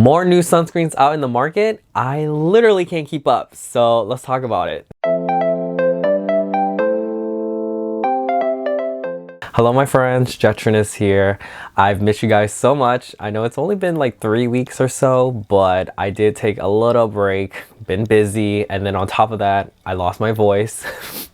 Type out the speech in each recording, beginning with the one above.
More new sunscreens out in the market. I literally can't keep up, so let's talk about it. Hello my friends, Jetron is here. I've missed you guys so much. I know it's only been like 3 weeks or so, but I did take a little break, been busy, and then on top of that, I lost my voice.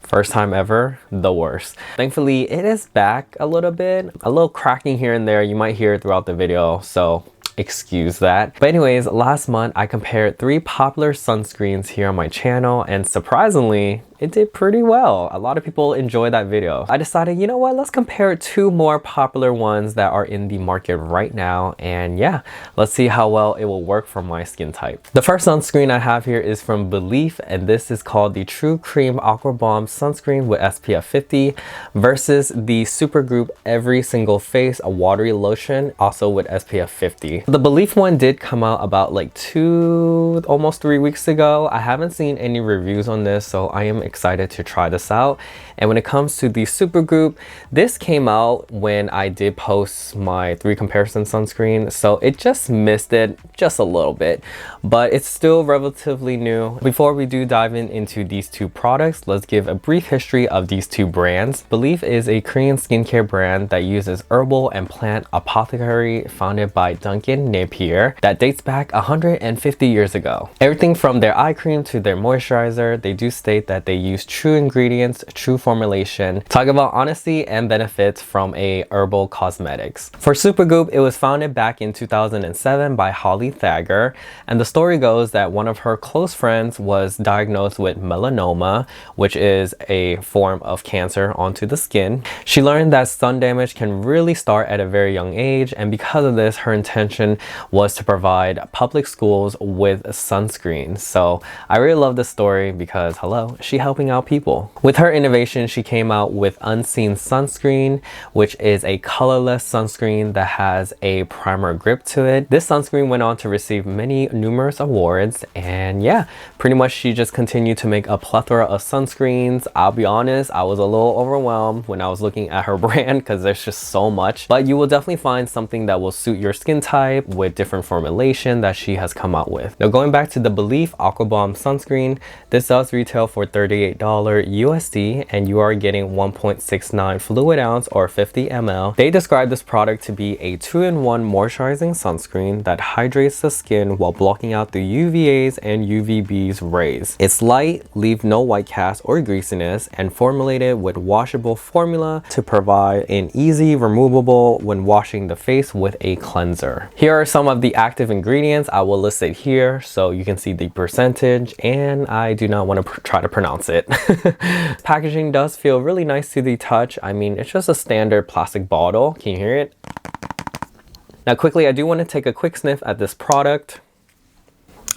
First time ever, the worst. Thankfully, it is back a little bit. A little cracking here and there, you might hear it throughout the video, so excuse that. But anyways, last month I compared 3 popular sunscreens here on my channel, and surprisingly, it did pretty well. A lot of people enjoyed that video. I decided, you know what, let's compare 2 more popular ones that are in the market right now, and yeah, let's see how well it will work for my skin type. The first sunscreen I have here is from Belif, and this is called the True Cream Aqua Bomb Sunscreen with SPF 50 versus the Supergoop Every Single Face, a watery lotion, also with SPF 50. The Belif one did come out about like 2, almost 3 weeks ago. I haven't seen any reviews on this, so I am excited to try this out. And when it comes to the Supergoop, this came out when I did post my 3 comparison sunscreen, so it just missed it just a little bit, but it's still relatively new. Before we do dive into these 2 products, let's give a brief history of these 2 brands. Belif is a Korean skincare brand that uses herbal and plant apothecary founded by Duncan Napier that dates back 150 years ago. Everything from their eye cream to their moisturizer, they do state that they use true ingredients, true formulation. Talk about honesty and benefits from a herbal cosmetics. For Supergoop, it was founded back in 2007 by Holly Thager, and the story goes that one of her close friends was diagnosed with melanoma, which is a form of cancer onto the skin. She learned that sun damage can really start at a very young age, and because of this, her intention was to provide public schools with sunscreens. So I really love this story because, hello, she helping out people. With her innovation, she came out with Unseen Sunscreen, which is a colorless sunscreen that has a primer grip to it. This sunscreen went on to receive numerous awards, and yeah, pretty much she just continued to make a plethora of sunscreens. I'll be honest, I was a little overwhelmed when I was looking at her brand because there's just so much, but you will definitely find something that will suit your skin type with different formulation that she has come out with. Now going back to the Belif Aqua Bomb sunscreen, this does retail for $38 USD, and you are getting 1.69 fluid ounce or 50 ml. They describe this product to be a 2-in-1 moisturizing sunscreen that hydrates the skin while blocking out the UVA's and UVB's rays. It's light, leave no white cast or greasiness, and formulated with washable formula to provide an easy removable when washing the face with a cleanser. Here are some of the active ingredients. I will list it here so you can see the percentage, and I do not want to try to pronounce it. Packaging does feel really nice to the touch. I mean, it's just a standard plastic bottle. Can you hear it? Now quickly, I do want to take a quick sniff at this product.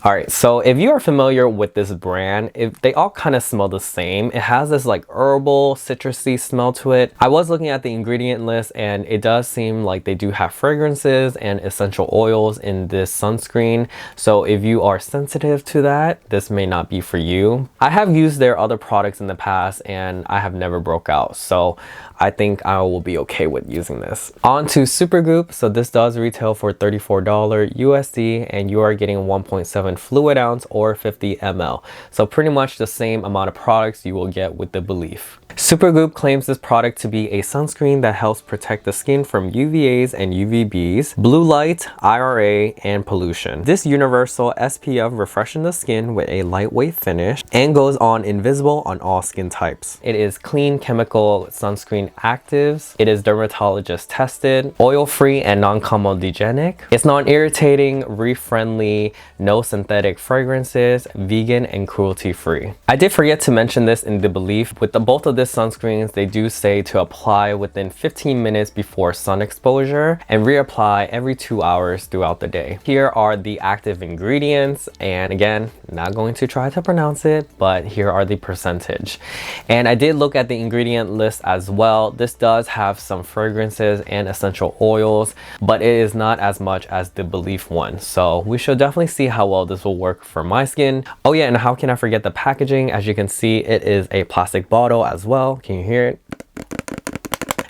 Alright, so if you are familiar with this brand, they all kind of smell the same. It has this like herbal, citrusy smell to it. I was looking at the ingredient list, and it does seem like they do have fragrances and essential oils in this sunscreen. So if you are sensitive to that, this may not be for you. I have used their other products in the past, and I have never broke out. So I think I will be okay with using this. On to Supergoop. So this does retail for $34 USD, and you are getting 1.7 fluid ounce or 50 ml. So pretty much the same amount of products you will get with the Belif. Supergoop claims this product to be a sunscreen that helps protect the skin from UVAs and UVBs, blue light, IRA, and pollution. This universal SPF refreshes the skin with a lightweight finish and goes on invisible on all skin types. It is clean chemical sunscreen actives. It is dermatologist tested, oil-free and non-comedogenic. It's non-irritating, reef-friendly, no synthetic fragrances, vegan and cruelty-free. I did forget to mention this in the Belif. With both of this sunscreens, they do say to apply within 15 minutes before sun exposure and reapply every 2 hours throughout the day. Here are the active ingredients, and again, not going to try to pronounce it, but here are the percentage. And I did look at the ingredient list as well. This does have some fragrances and essential oils, but it is not as much as the Belif one. So we should definitely see how well this will work for my skin. Oh yeah, and how can I forget the packaging? As you can see, it is a plastic bottle as well. Can you hear it?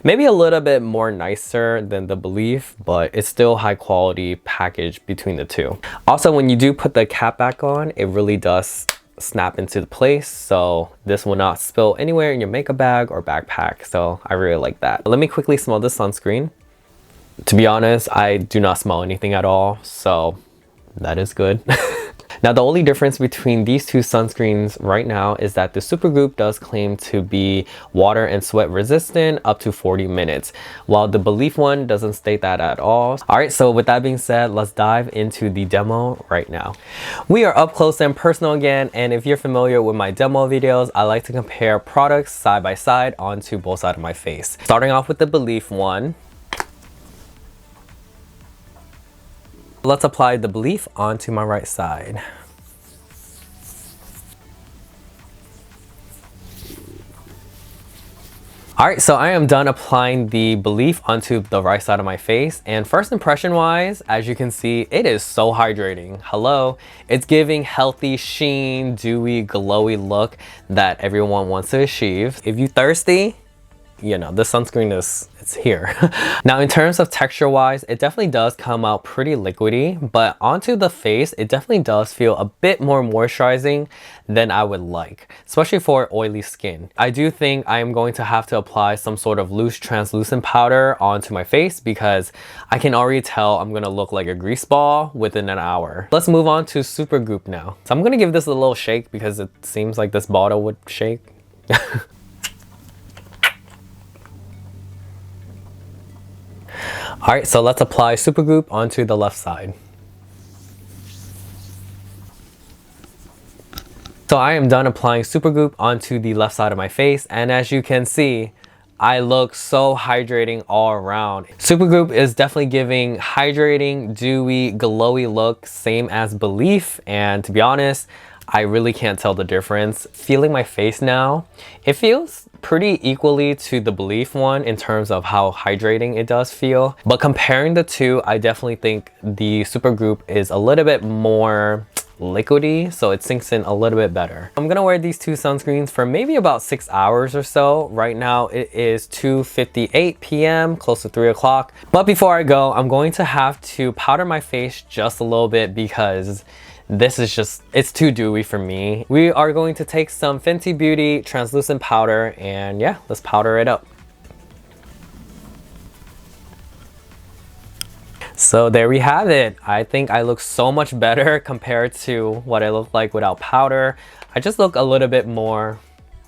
Maybe a little bit more nicer than the Belif, but it's still high quality package between the two. Also, when you do put the cap back on, it really does snap into place, so this will not spill anywhere in your makeup bag or backpack. So I really like that. Let me quickly smell the sunscreen. To be honest, I do not smell anything at all, so that is good. Now, the only difference between these two sunscreens right now is that the Supergoop does claim to be water and sweat resistant up to 40 minutes, while the Belif one doesn't state that at all. All right, so with that being said, let's dive into the demo right now. We are up close and personal again, and if you're familiar with my demo videos, I like to compare products side by side onto both sides of my face. Starting off with the Belif one. Let's apply the Belif onto my right side. Alright, so I am done applying the Belif onto the right side of my face, and first impression wise, as you can see, it is so hydrating. Hello, it's giving healthy, sheen, dewy, glowy look that everyone wants to achieve. If you're thirsty, you know, the sunscreen it's here. Now, in terms of texture wise, it definitely does come out pretty liquidy, but onto the face, it definitely does feel a bit more moisturizing than I would like, especially for oily skin. I do think I am going to have to apply some sort of loose translucent powder onto my face because I can already tell I'm gonna look like a grease ball within an hour. Let's move on to Supergoop now. So I'm gonna give this a little shake because it seems like this bottle would shake. Alright, so let's apply Supergoop onto the left side. So I am done applying Supergoop onto the left side of my face, and as you can see, I look so hydrating all around. Supergoop is definitely giving hydrating, dewy, glowy look, same as Belif, and to be honest, I really can't tell the difference. Feeling my face now, it feels pretty equally to the Belif one in terms of how hydrating it does feel. But comparing the two, I definitely think the Supergoop is a little bit more liquidy, so it sinks in a little bit better. I'm gonna wear these two sunscreens for maybe about 6 hours or so. Right now it is 2:58 p.m., close to 3 o'clock. But before I go, I'm going to have to powder my face just a little bit because this is just, it's too dewy for me. We are going to take some Fenty Beauty translucent powder and yeah, let's powder it up. So there we have it. I think I look so much better compared to what I look like without powder. I just look a little bit more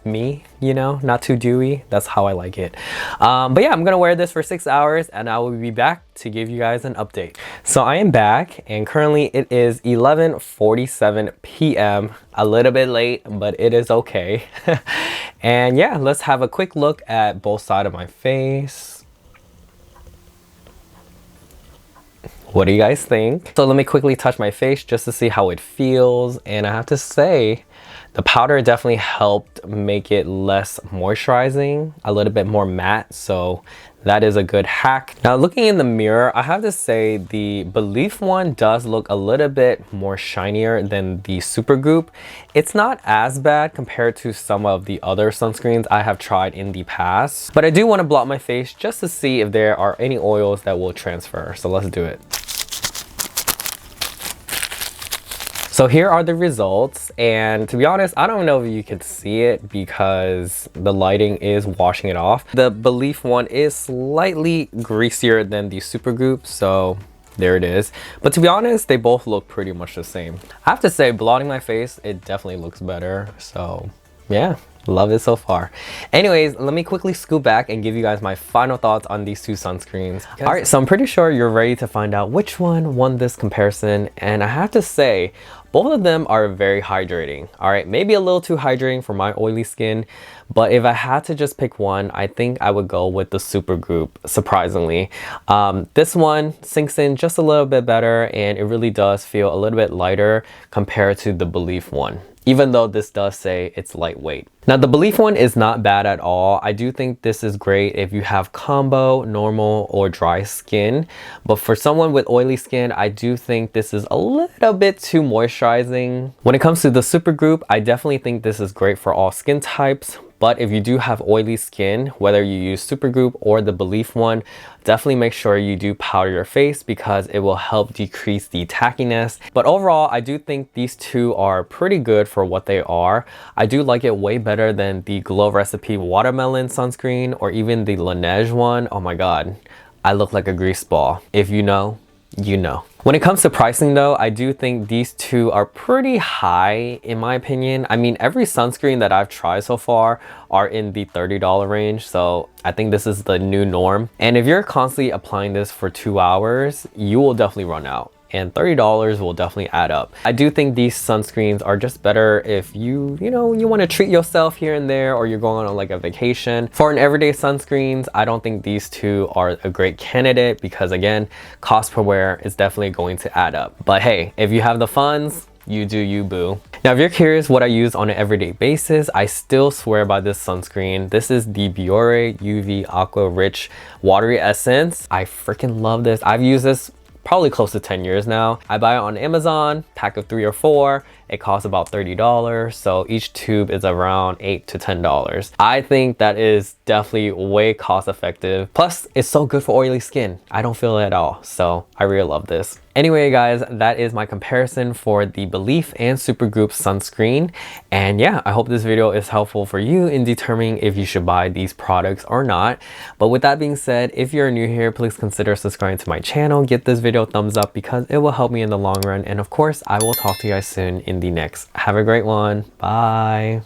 me, you know, not too dewy. That's how I like it. But yeah, I'm gonna wear this for 6 hours and I will be back to give you guys an update. So I am back and currently it is 11:47 p.m. A little bit late, but it is okay. And yeah, let's have a quick look at both sides of my face. What do you guys think? So let me quickly touch my face just to see how it feels, and I have to say the powder definitely helped make it less moisturizing, a little bit more matte, so that is a good hack. Now looking in the mirror, I have to say the Belif one does look a little bit more shinier than the Supergoop. It's not as bad compared to some of the other sunscreens I have tried in the past, but I do want to blot my face just to see if there are any oils that will transfer, so let's do it. So here are the results, and to be honest, I don't know if you can see it because the lighting is washing it off. The Belif one is slightly greasier than the Supergoop, so there it is. But to be honest, they both look pretty much the same. I have to say, blotting my face, it definitely looks better, so yeah. Love it so far. Anyways, let me quickly scoot back and give you guys my final thoughts on these two sunscreens. All right, so I'm pretty sure you're ready to find out which one won this comparison, and I have to say both of them are very hydrating. All right, maybe a little too hydrating for my oily skin, but if I had to just pick one, I think I would go with the Supergoop, surprisingly. This one sinks in just a little bit better, and it really does feel a little bit lighter compared to the Belif one, even though this does say it's lightweight. Now the Belif one is not bad at all. I do think this is great if you have combo, normal, or dry skin. But for someone with oily skin, I do think this is a little bit too moisturizing. When it comes to the Supergoop, I definitely think this is great for all skin types. But if you do have oily skin, whether you use Supergoop or the Belif one, definitely make sure you do powder your face because it will help decrease the tackiness. But overall, I do think these two are pretty good for what they are. I do like it way better than the Glow Recipe Watermelon sunscreen or even the Laneige one. Oh my god, I look like a grease ball. If you know, you know. When it comes to pricing though, I do think these two are pretty high in my opinion. I mean, every sunscreen that I've tried so far are in the $30 range, so I think this is the new norm. And if you're constantly applying this for 2 hours, you will definitely run out. And $30 will definitely add up. I do think these sunscreens are just better if you want to treat yourself here and there, or you're going on like a vacation. For an everyday sunscreens, I don't think these two are a great candidate because again, cost per wear is definitely going to add up. But hey, if you have the funds, you do you, boo. Now, if you're curious what I use on an everyday basis, I still swear by this sunscreen. This is the Biore UV Aqua Rich Watery Essence. I freaking love this. I've used this probably close to 10 years now. I buy it on Amazon, pack of 3 or 4. It costs about $30, so each tube is around $8 to $10. I think that is definitely way cost effective. Plus, it's so good for oily skin. I don't feel it at all, so I really love this. Anyway guys, that is my comparison for the Belif and Supergoop sunscreen. And yeah, I hope this video is helpful for you in determining if you should buy these products or not. But with that being said, if you're new here, please consider subscribing to my channel. Give this video a thumbs up because it will help me in the long run. And of course, I will talk to you guys soon in the next. Have a great one. Bye.